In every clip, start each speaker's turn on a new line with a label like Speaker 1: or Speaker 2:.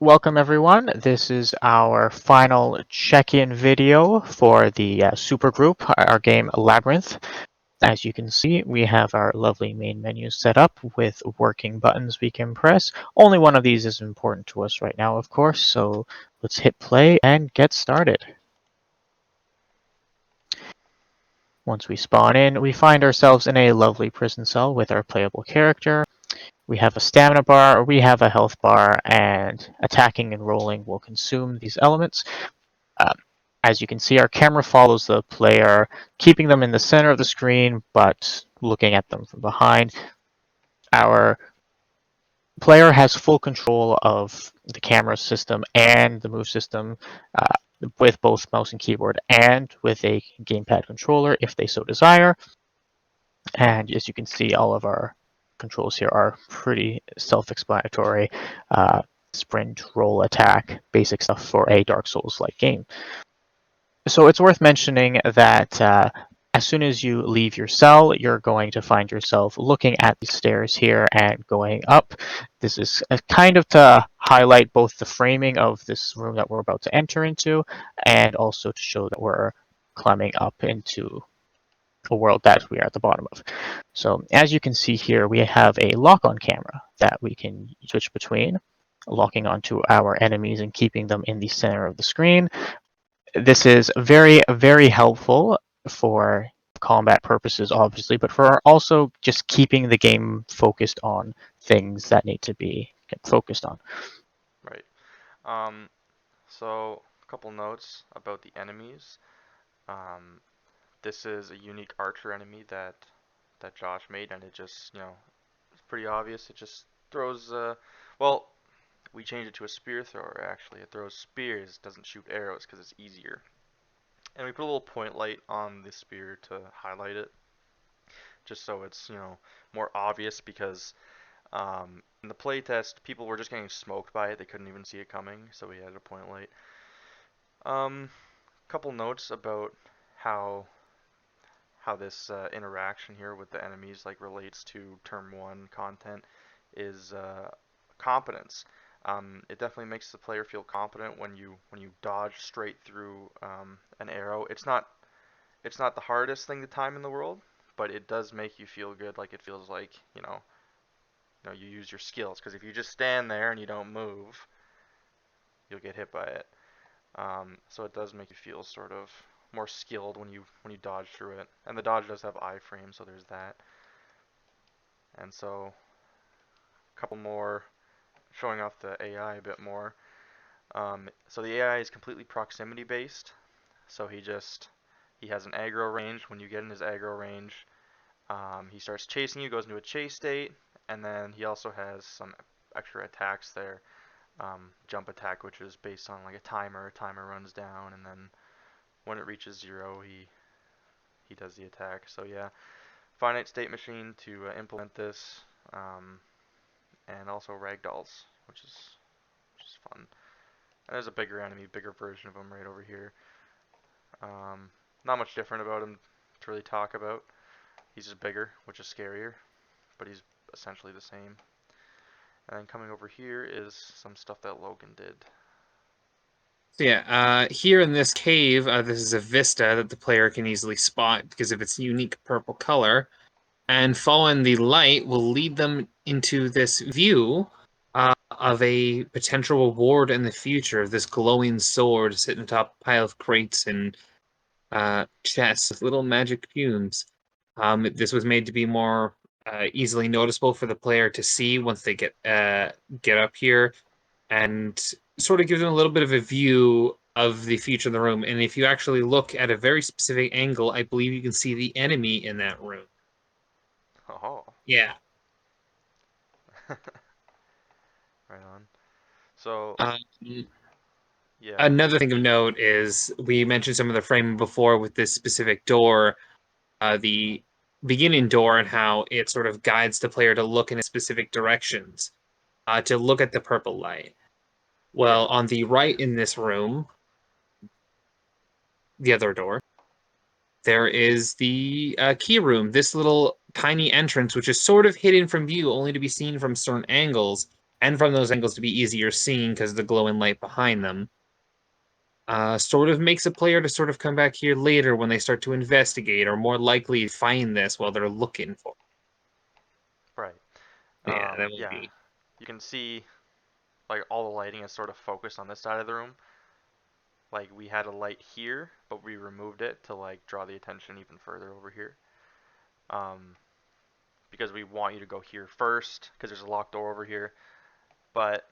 Speaker 1: Welcome everyone. This is our final check-in video for the supergroup, our game Labyrinth. As you can see, we have our lovely main menu set up with working buttons we can press. Only one of these is important to us right now, of course, so let's hit play and get started. Once we spawn in, we find ourselves in a lovely prison cell with our playable character. We have a stamina bar, we have a health bar, and attacking and rolling will consume these elements. Um, as you can see, our camera follows the player, keeping them in the center of the screen, but looking at them from behind. Our player has full control of the camera system and the move system with both mouse and keyboard and with a gamepad controller if they so desire. And as you can see, all of our controls here are pretty self-explanatory. Sprint, roll, attack, basic stuff for a Dark Souls-like game. So it's worth mentioning that as soon as you leave your cell, you're going to find yourself looking at the stairs here and going up. This is kind of to highlight both the framing of this room that we're about to enter into and also to show that we're climbing up into a world that we are at the bottom of. So as you can see here, we have a lock-on camera that we can switch between, locking onto our enemies and keeping them in the center of the screen. This is very, very helpful for combat purposes, obviously, but for also just keeping the game focused on things that need to be focused on.
Speaker 2: Right. Um, so a couple notes about the enemies. Um, this is a unique archer enemy that Josh made, and it just, it's pretty obvious. It just throws, well, we changed it to a spear thrower, actually. It throws spears, doesn't shoot arrows because it's easier. And we put a little point light on the spear to highlight it, just so it's, more obvious because in the playtest, people were just getting smoked by it. They couldn't even see it coming, so we added a point light. Couple notes about how this interaction here with the enemies like relates to Term 1 content is competence. It definitely makes the player feel competent when you dodge straight through an arrow. It's not the hardest thing to time in the world, but it does make you feel good. Like it feels like you use your skills. Because if you just stand there and you don't move, you'll get hit by it. So it does make you feel sort of more skilled when you dodge through it. And the dodge does have iframe, so there's that. And so a couple more showing off the AI a bit more. So the AI is completely proximity based. So he has an aggro range. When you get in his aggro range, he starts chasing you, goes into a chase state, and then he also has some extra attacks there. Jump attack, which is based on like a timer. A timer runs down, and then when it reaches 0, he does the attack. So yeah, finite state machine to implement this, and also ragdolls, which is fun. And there's a bigger enemy, bigger version of him right over here. Not much different about him to really talk about. He's just bigger, which is scarier, but he's essentially the same. And then coming over here is some stuff that Logan did.
Speaker 3: So yeah, here in this cave, this is a vista that the player can easily spot because of its unique purple color. And following the light will lead them into this view of a potential reward in the future of this glowing sword sitting atop a pile of crates and chests with little magic fumes. This was made to be more easily noticeable for the player to see once they get up here, and sort of give them a little bit of a view of the future of the room. And if you actually look at a very specific angle, I believe you can see the enemy in that room.
Speaker 2: Oh,
Speaker 3: Yeah.
Speaker 2: right on. So
Speaker 3: Um,
Speaker 2: yeah,
Speaker 3: Another thing of note is we mentioned some of the framing before with this specific door, the beginning door, and how it sort of guides the player to look in specific directions, to look at the purple light.
Speaker 2: yeah,
Speaker 3: Well, on the right in this room, the other door, there is the key room, this little tiny entrance, which is sort of hidden from view, only to be seen from certain angles. and from those angles to be easier seeing because of the glowing light behind them. Sort of makes a player to sort of come back here later when they start to investigate, or more likely find this while they're looking for it.
Speaker 2: Right.
Speaker 3: Yeah, that would
Speaker 2: Yeah.
Speaker 3: be.
Speaker 2: You can see like all the lighting is sort of focused on this side of the room. Like we had a light here, but we removed it to like draw the attention even further over here. Because we want you to go here first, because there's a locked door over here. But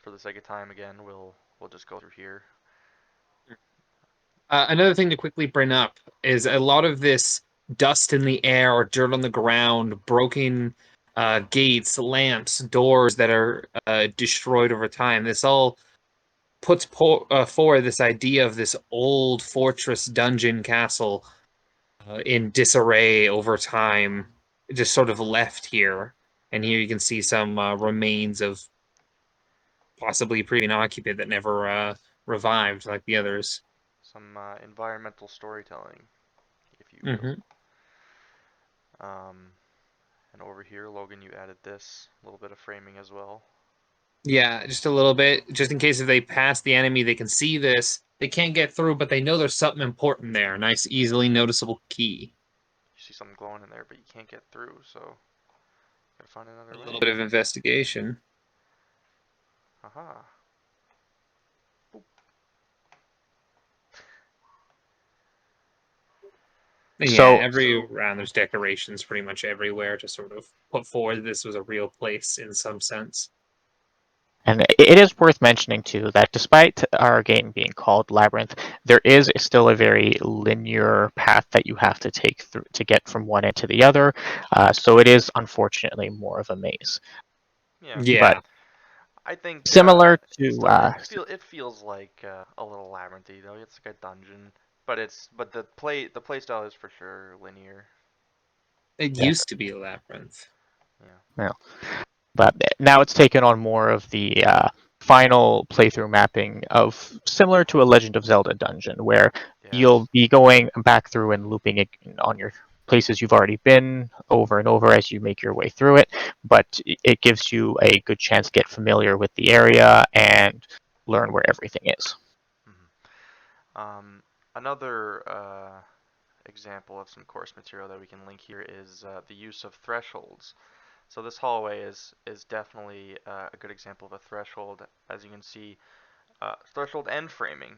Speaker 2: for the sake of time, again, we'll just go through here.
Speaker 3: Another thing to quickly bring up is a lot of this dust in the air or dirt on the ground, broken gates, lamps, doors that are destroyed over time. This all puts forward this idea of this old fortress dungeon castle in disarray over time, just sort of left here. And here you can see some remains of possibly previous occupant that never revived like the others.
Speaker 2: Some environmental storytelling, if you
Speaker 3: Mm-hmm.
Speaker 2: will. And over here, Logan, you added this little bit of framing as well.
Speaker 3: Yeah, just a little bit, just in case if they pass the enemy, they can see this. They can't get through, but they know there's something important there. Nice, easily noticeable key.
Speaker 2: You see something glowing in there, but you can't get through, so gotta find
Speaker 3: A
Speaker 2: another
Speaker 3: little
Speaker 2: way.
Speaker 3: bit of investigation.
Speaker 2: Aha. Boop.
Speaker 3: And yeah,
Speaker 1: So
Speaker 3: every round there's decorations pretty much everywhere to sort of put forward this was a real place in some sense.
Speaker 1: And it is worth mentioning too that despite our game being called Labyrinth, there is still a very linear path that you have to take through to get from one end to the other. So it is unfortunately more of a maze.
Speaker 2: Yeah.
Speaker 3: Yeah.
Speaker 1: But
Speaker 2: I think
Speaker 1: similar
Speaker 2: it's
Speaker 1: to
Speaker 2: still it feels like a little labyrinthy though. It's like a dungeon, but the play style is for sure linear.
Speaker 3: It
Speaker 1: yes,
Speaker 3: used to be a labyrinth.
Speaker 2: Yeah.
Speaker 1: but now it's taken on more of the final playthrough mapping of similar to a Legend of Zelda dungeon, where
Speaker 2: Yes.
Speaker 1: you'll be going back through and looping it on your places you've already been over and over as you make your way through it. But it gives you a good chance to get familiar with the area and learn where everything is.
Speaker 2: Another example of some course material that we can link here is the use of thresholds. So this hallway is definitely a good example of a threshold. As you can see, threshold and framing,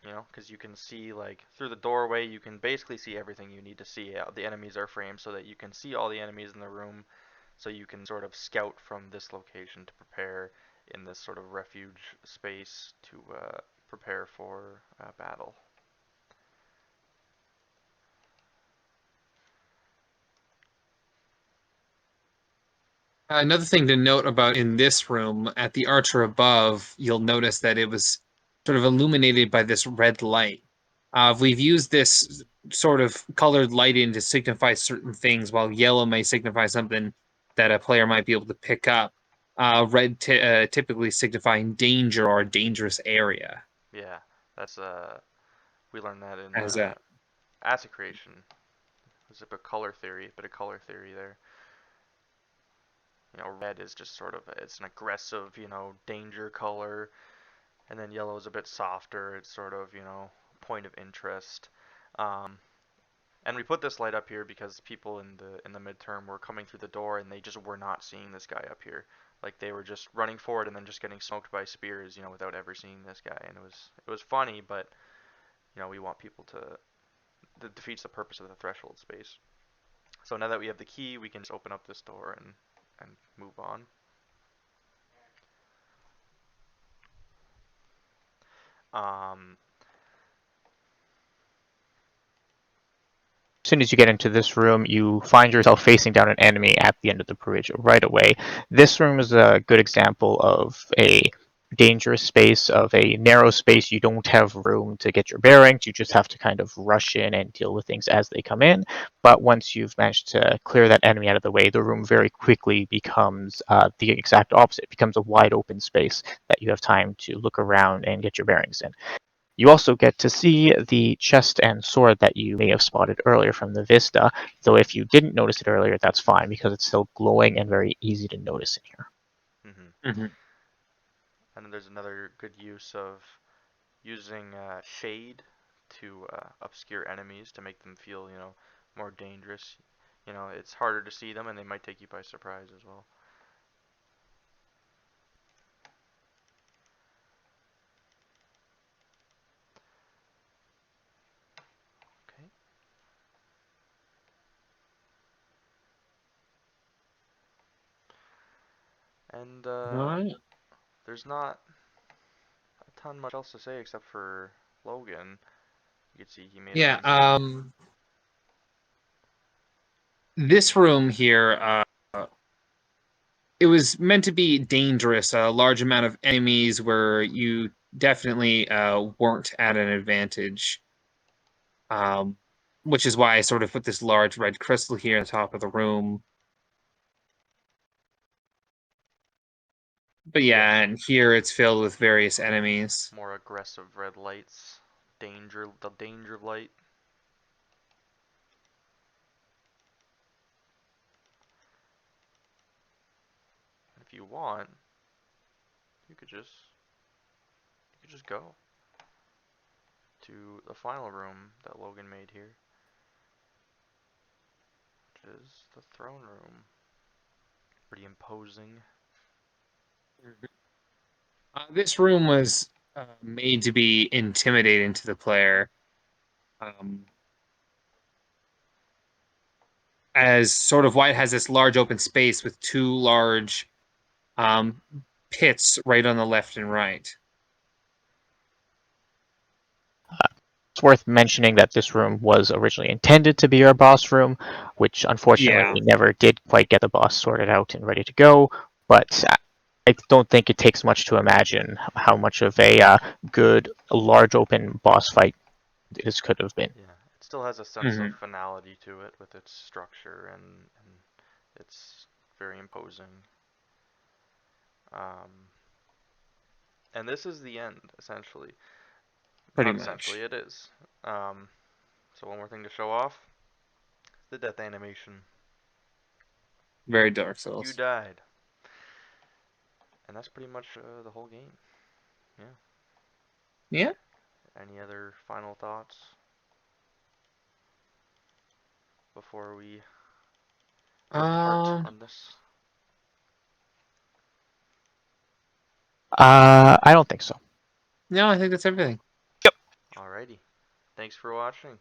Speaker 2: you know, because you can see like through the doorway, you can basically see everything you need to see. The enemies are framed so that you can see all the enemies in the room, so you can sort of scout from this location to prepare in this sort of refuge space to prepare for battle.
Speaker 3: Another thing to note about in this room, at the archer above, you'll notice that it was sort of illuminated by this red light. We've used this sort of colored lighting to signify certain things, while yellow may signify something that a player might be able to pick up. Red typically signifying danger or a dangerous area.
Speaker 2: Yeah, that's we learned that in
Speaker 3: As a
Speaker 2: asset creation. There's a bit of color theory there. You know, red is just sort of it's an aggressive, you know, danger color, and then yellow is a bit softer. It's sort of, you know, point of interest. Um, and we put this light up here because people in the midterm were coming through the door and they just were not seeing this guy up here. Like they were just running forward and then just getting smoked by spears, you know, without ever seeing this guy. And it was funny, but you know, we want people to that defeats the purpose of the threshold space. So now that we have the key, we can just open up this door and move on. Um,
Speaker 1: As soon as you get into this room, you find yourself facing down an enemy at the end of the bridge right away. This room is a good example of a dangerous space, of a narrow space. You don't have room to get your bearings. You just have to kind of rush in and deal with things as they come in. But once you've managed to clear that enemy out of the way, the room very quickly becomes the exact opposite. It becomes a wide open space that you have time to look around and get your bearings in. You also get to see the chest and sword that you may have spotted earlier from the vista, though if you didn't notice it earlier, that's fine because it's still glowing and very easy to notice in here.
Speaker 2: mm-hmm.
Speaker 3: mm-hmm.
Speaker 2: And then there's another good use of using shade to obscure enemies to make them feel, more dangerous. It's harder to see them and they might take you by surprise as well. Okay. And
Speaker 3: Alright.
Speaker 2: there's not a ton much else to say except for Logan. You can see he made his
Speaker 3: Yeah.
Speaker 2: own build.
Speaker 3: This room here, it was meant to be dangerous. A large amount of enemies where you definitely weren't at an advantage. Which is why I sort of put this large red crystal here on top of the room. But yeah, and here it's filled with various enemies.
Speaker 2: More aggressive red lights. The danger of light. And if you want, you could just go to the final room that Logan made here, which is the throne room. Pretty imposing.
Speaker 3: This room was made to be intimidating to the player. As sort of why it has this large open space with two large um, pits right on the left and right.
Speaker 1: It's worth mentioning that this room was originally intended to be our boss room, which unfortunately
Speaker 3: Yeah.
Speaker 1: we never did quite get the boss sorted out and ready to go. But I don't think it takes much to imagine how much of a good, large open boss fight this could have been.
Speaker 2: Yeah, it still has a sense of
Speaker 3: Mhm.
Speaker 2: finality to it with its structure and it's very imposing. Um, and this is the end, essentially.
Speaker 3: Pretty
Speaker 2: Not essentially,
Speaker 3: much.
Speaker 2: it is. So one more thing to show off: the death animation.
Speaker 3: Very Dark
Speaker 2: You
Speaker 3: Souls.
Speaker 2: died, and that's pretty much the whole game. Yeah.
Speaker 3: Yeah.
Speaker 2: Any other final thoughts before we depart
Speaker 3: Um.
Speaker 2: on this?
Speaker 1: I don't think so.
Speaker 3: No, I think that's everything.
Speaker 2: Alrighty. Thanks for watching.